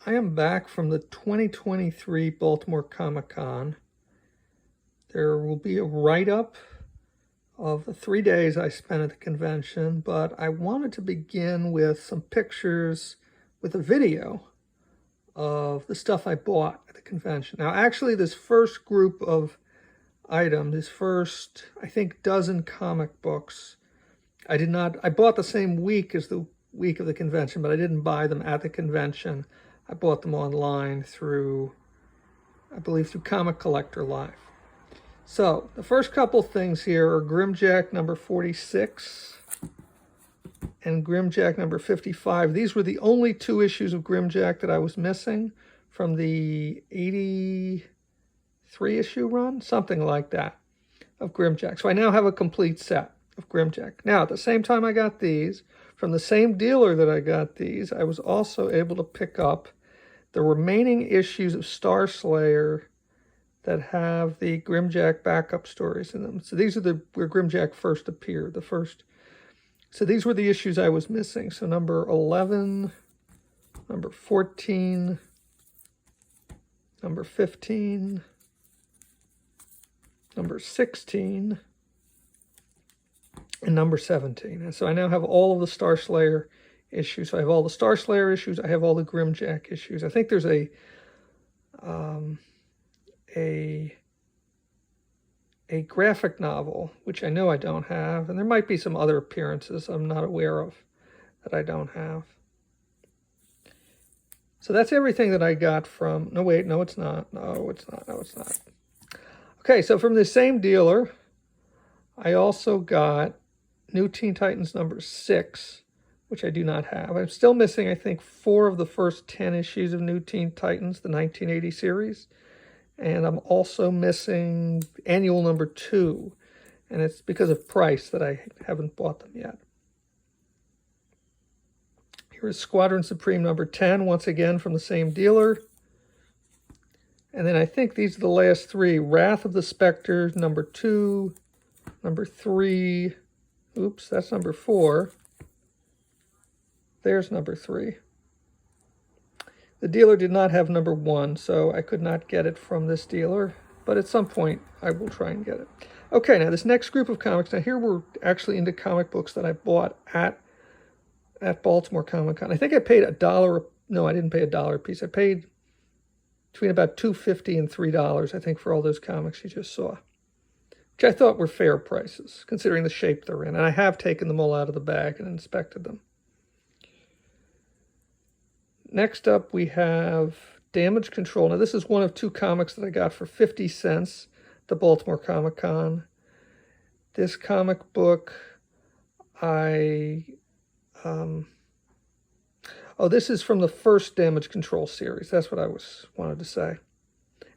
I am back from the 2023 Baltimore Comic Con. There will be a write-up of the 3 days I spent at the convention, but I wanted to begin with some pictures with a video of the stuff I bought at the convention. Now, actually, this first group of items, this first, I think, dozen comic books, I bought the same week as the week of the convention, but I didn't buy them at the convention. I bought them online through, I believe, through Comic Collector Live. So the first couple things here are Grimjack number 46 and Grimjack number 55. These were the only 2 issues of Grimjack that I was missing from the 83 issue run, something like that, of Grimjack. So I now have a complete set of Grimjack. Now, at the same time I got these, from the same dealer that I got these, I was also able to pick up the remaining issues of Star Slayer that have the Grimjack backup stories in them. So these are where Grimjack first appeared, the first. So these were the issues I was missing. So number 11, number 14, number 15, number 16, and number 17. And so I now have all of the Star Slayer issues. So I have all the Star Slayer issues. I have all the Grimjack issues. I think there's a graphic novel, which I know I don't have, and there might be some other appearances I'm not aware of that I don't have. So that's everything that I got from, no wait, no it's not, no it's not, no it's not. Okay, so from the same dealer, I also got New Teen Titans number 6, which I do not have. I'm still missing, I think, 4 of the first 10 issues of New Teen Titans, the 1980 series. And I'm also missing annual number 2. And it's because of price that I haven't bought them yet. Here's Squadron Supreme number 10, once again from the same dealer. And then I think these are the last 3. Wrath of the Spectre, number 2, number 3. Oops, that's number 4. There's number 3. The dealer did not have number 1, so I could not get it from this dealer. But at some point, I will try and get it. Okay, now this next group of comics. Now here we're actually into comic books that I bought at Baltimore Comic Con. I think I paid $1. No, I didn't pay $1 a piece. I paid between about $2.50 and $3, I think, for all those comics you just saw, which I thought were fair prices, considering the shape they're in. And I have taken them all out of the bag and inspected them. Next up, we have Damage Control. Now, this is one of 2 comics that I got for 50 cents at the Baltimore Comic Con. This comic book, this is from the first Damage Control series. That's what I wanted to say.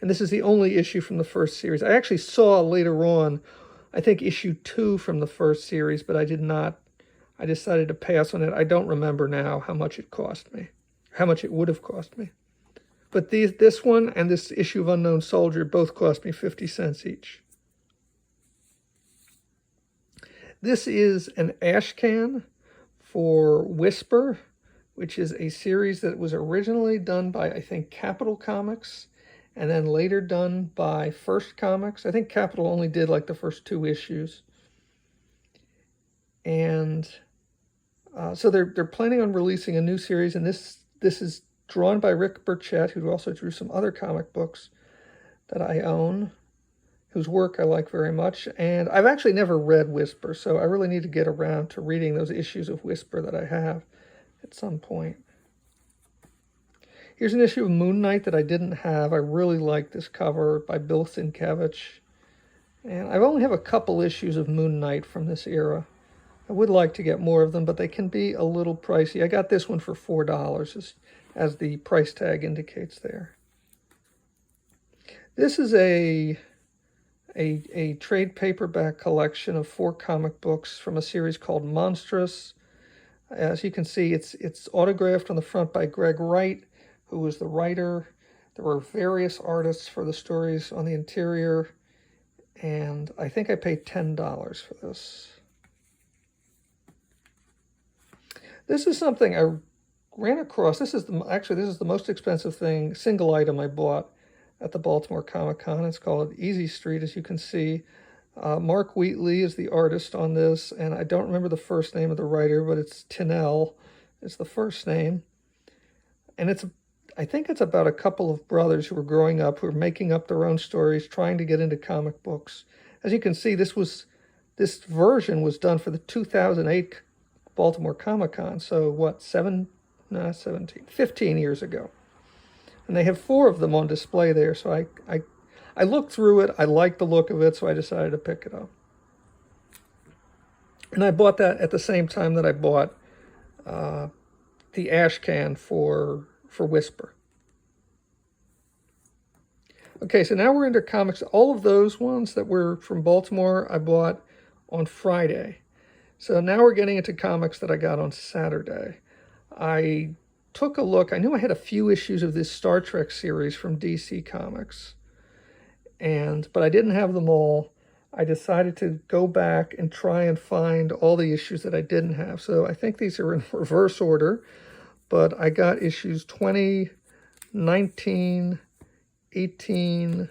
And this is the only issue from the first series. I actually saw later on, I think, issue 2 from the first series, but I did not. I decided to pass on it. I don't remember now how much it cost me, how much it would have cost me. But this one and this issue of Unknown Soldier both cost me 50 cents each. This is an ash can for Whisper, which is a series that was originally done by, I think, Capital Comics, and then later done by First Comics. I think Capital only did like the first 2 issues. And so they're planning on releasing a new series, and this is drawn by Rick Burchett, who also drew some other comic books that I own, whose work I like very much. And I've actually never read Whisper, so I really need to get around to reading those issues of Whisper that I have at some point. Here's an issue of Moon Knight that I didn't have. I really like this cover by Bill Sienkiewicz. And I only have a couple issues of Moon Knight from this era. I would like to get more of them, but they can be a little pricey. I got this one for $4, as the price tag indicates there. This is a trade paperback collection of 4 comic books from a series called Monstrous. As you can see, it's autographed on the front by Greg Wright, who was the writer. There were various artists for the stories on the interior, and I think I paid $10 for this. This is something I ran across, this is the most expensive single item I bought at the Baltimore Comic Con. It's called Easy Street, as you can see. Mark Wheatley is the artist on this, and I don't remember the first name of the writer, but it's Tinnell is the first name. And I think it's about a couple of brothers who were growing up, who were making up their own stories, trying to get into comic books. As you can see, this version was done for the 2008 Baltimore Comic Con, so what, 15 years ago. And they have 4 of them on display there, so I looked through it, I liked the look of it, so I decided to pick it up. And I bought that at the same time that I bought the ash can for Whisper. Okay, so now we're into comics. All of those ones that were from Baltimore I bought on Friday. So now we're getting into comics that I got on Saturday. I took a look. I knew I had a few issues of this Star Trek series from DC Comics, but I didn't have them all. I decided to go back and try and find all the issues that I didn't have. So I think these are in reverse order, but I got issues 20, 19, 18,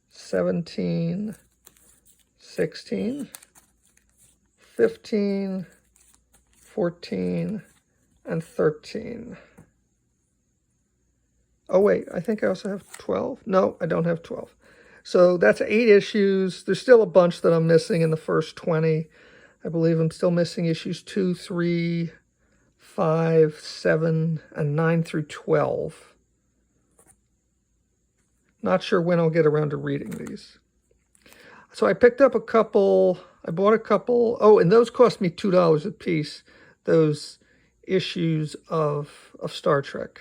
17, 16, 15, 14, and 13. Oh, wait, I think I also have 12. No, I don't have 12. So that's 8 issues. There's still a bunch that I'm missing in the first 20. I believe I'm still missing issues 2, 3, 5, 7, and 9 through 12. Not sure when I'll get around to reading these. So I picked up a couple. I bought a couple. Oh, and those cost me $2 a piece, those issues of Star Trek,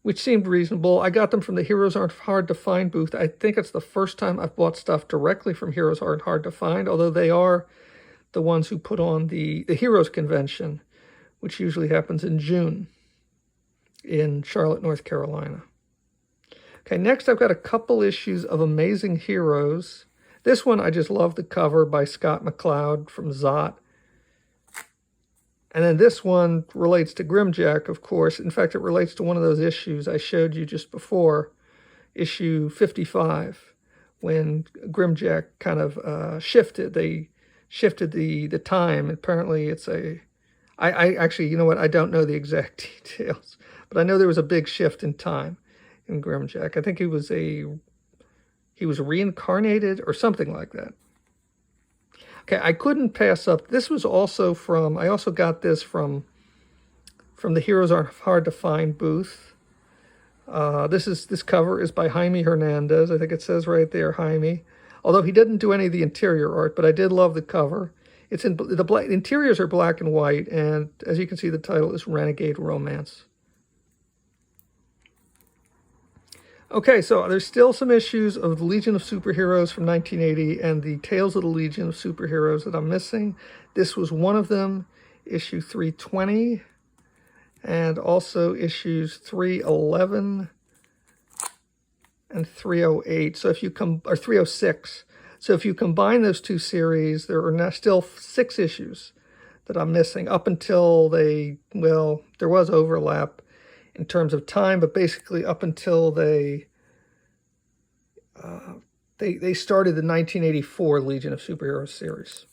which seemed reasonable. I got them from the Heroes Aren't Hard to Find booth. I think it's the first time I've bought stuff directly from Heroes Aren't Hard to Find, although they are the ones who put on the Heroes Convention, which usually happens in June in Charlotte, North Carolina. Okay, next I've got a couple issues of Amazing Heroes. This one, I just love the cover by Scott McCloud from Zot. And then this one relates to Grimjack, of course. In fact, it relates to one of those issues I showed you just before, issue 55, when Grimjack kind of shifted. They shifted the time. Apparently it's I actually, you know what, I don't know the exact details, but I know there was a big shift in time in Grimjack. I think he was reincarnated or something like that. Okay, I couldn't pass up. This was also I also got this from the Heroes Aren't Hard to Find booth. This cover is by Jaime Hernandez. I think it says right there, Jaime. Although he didn't do any of the interior art, but I did love the cover. It's in the interiors are black and white, and as you can see, the title is Renegade Romance. Okay, so there's still some issues of the Legion of Superheroes from 1980 and the Tales of the Legion of Superheroes that I'm missing. This was one of them, issue 320, and also issues 311 and 308. So if you or 306. So if you combine those two series, there are now still 6 issues that I'm missing up until there was overlap in terms of time, but basically up until they started the 1984 Legion of Superheroes series.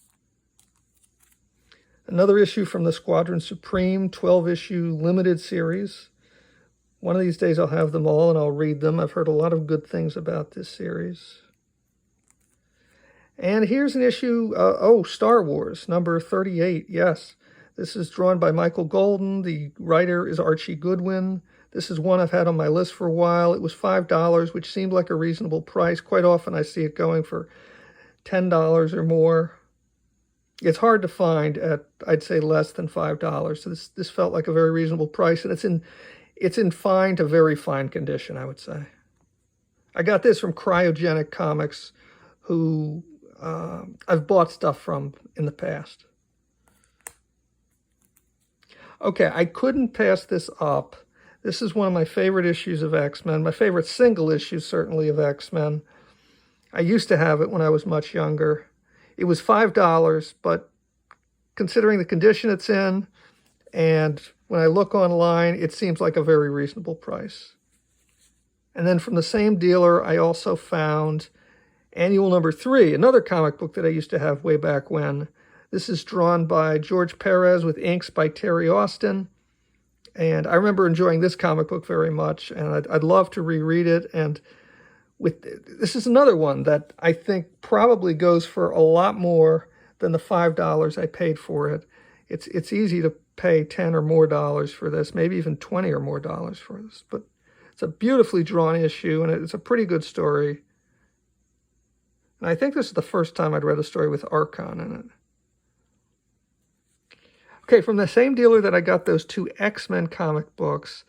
Another issue from the Squadron Supreme 12-issue limited series. One of these days I'll have them all and I'll read them. I've heard a lot of good things about this series. And here's an issue, Star Wars, number 38, yes. This is drawn by Michael Golden. The writer is Archie Goodwin. This is one I've had on my list for a while. It was $5, which seemed like a reasonable price. Quite often I see it going for $10 or more. It's hard to find at, I'd say, less than $5. So this felt like a very reasonable price, and it's in fine to very fine condition, I would say. I got this from Cryogenic Comics, who I've bought stuff from in the past. Okay, I couldn't pass this up. This is one of my favorite issues of X-Men, my favorite single issue, certainly, of X-Men. I used to have it when I was much younger. It was $5, but considering the condition it's in and when I look online, it seems like a very reasonable price. And then from the same dealer, I also found Annual number 3, another comic book that I used to have way back when. This is drawn by George Perez with inks by Terry Austin. And I remember enjoying this comic book very much, and I'd love to reread it. And this is another one that I think probably goes for a lot more than the $5 I paid for it. It's easy to pay $10 or more for this, maybe even $20 or more for this. But it's a beautifully drawn issue, and it's a pretty good story. And I think this is the first time I'd read a story with Archon in it. Okay, from the same dealer that I got those 2 X-Men comic books,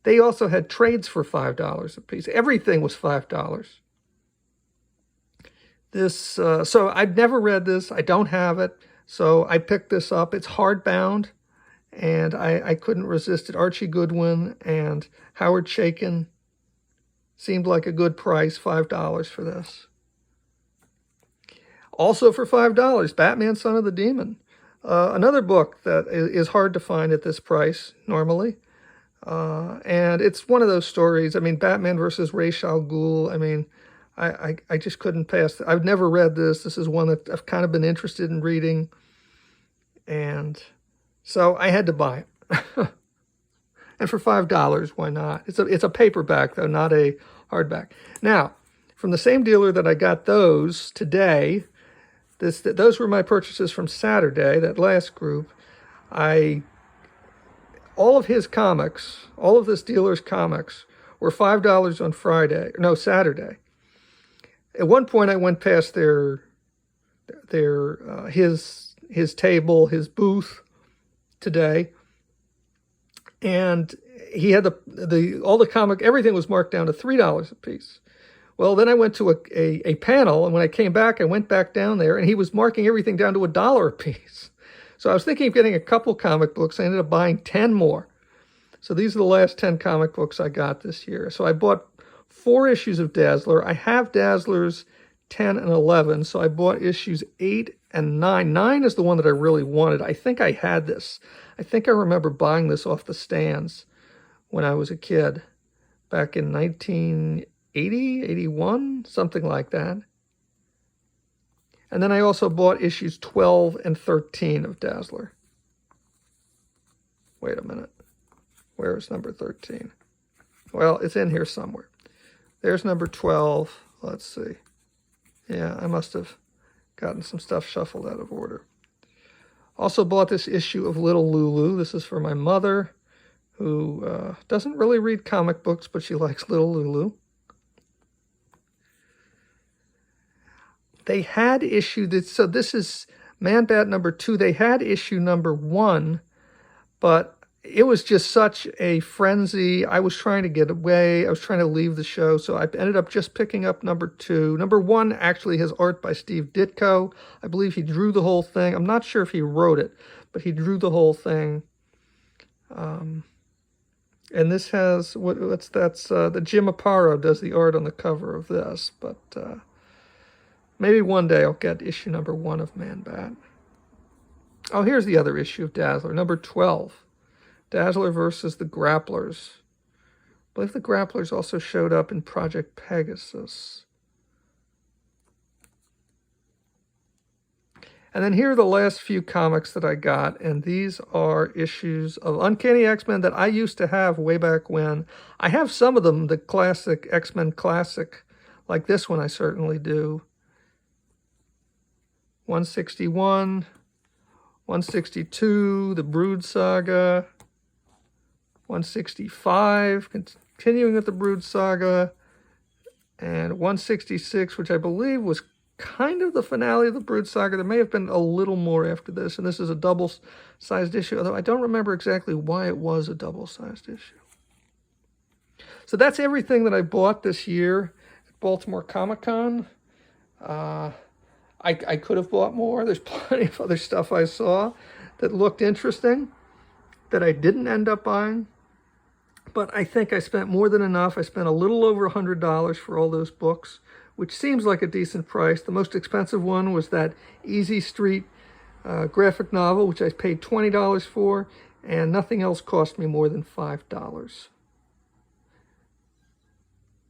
they also had trades for $5 a piece. Everything was $5. So I'd never read this. I don't have it. So I picked this up. It's hardbound, and I couldn't resist it. Archie Goodwin and Howard Chaykin seemed like a good price, $5 for this. Also for $5, Batman, Son of the Demon. Another book that is hard to find at this price, normally. And it's one of those stories. I mean, Batman versus Ra's al Ghul. I mean, I just couldn't pass it. I've never read this. This is one that I've kind of been interested in reading. And so I had to buy it. And for $5, why not? It's a paperback, though, not a hardback. Now, from the same dealer that I got those today, those were my purchases from Saturday, that last group. All of his comics, all of this dealer's comics, were $5 on Saturday. At one point, I went past his table, his booth today, and he had all the comic, everything was marked down to $3 a piece. Well, then I went to a panel, and when I came back, I went back down there, and he was marking everything down to $1 a piece. So I was thinking of getting a couple comic books. I ended up buying 10 more. So these are the last 10 comic books I got this year. So I bought 4 issues of Dazzler. I have Dazzlers 10 and 11, so I bought issues 8 and 9. 9 is the one that I really wanted. I think I had this. I think I remember buying this off the stands when I was a kid, back in 1980, 81, something like that. And then I also bought issues 12 and 13 of Dazzler. Wait a minute. Where is number 13? Well, it's in here somewhere. There's number 12. Let's see. Yeah, I must have gotten some stuff shuffled out of order. Also bought this issue of Little Lulu. This is for my mother, who doesn't really read comic books, but she likes Little Lulu. They had issued, so this is Man-Bat number 2. They had issue number 1, but it was just such a frenzy. I was trying to get away. I was trying to leave the show, so I ended up just picking up number 2. Number 1 actually has art by Steve Ditko. I believe he drew the whole thing. I'm not sure if he wrote it, but he drew the whole thing. And this has, the Jim Aparo does the art on the cover of this, but maybe one day I'll get issue number 1 of Man-Bat. Oh, here's the other issue of Dazzler, number 12. Dazzler versus the Grapplers. I believe the Grapplers also showed up in Project Pegasus. And then here are the last few comics that I got, and these are issues of Uncanny X-Men that I used to have way back when. I have some of them, the classic X-Men Classic, like this one I certainly do. 161, 162, the Brood Saga, 165, continuing with the Brood Saga, and 166, which I believe was kind of the finale of the Brood Saga. There may have been a little more after this, and this is a double-sized issue, although I don't remember exactly why it was a double-sized issue. So that's everything that I bought this year at Baltimore Comic Con. I could have bought more. There's plenty of other stuff I saw that looked interesting that I didn't end up buying. But I think I spent more than enough. I spent a little over $100 for all those books, which seems like a decent price. The most expensive one was that Easy Street graphic novel, which I paid $20 for. and nothing else cost me more than $5.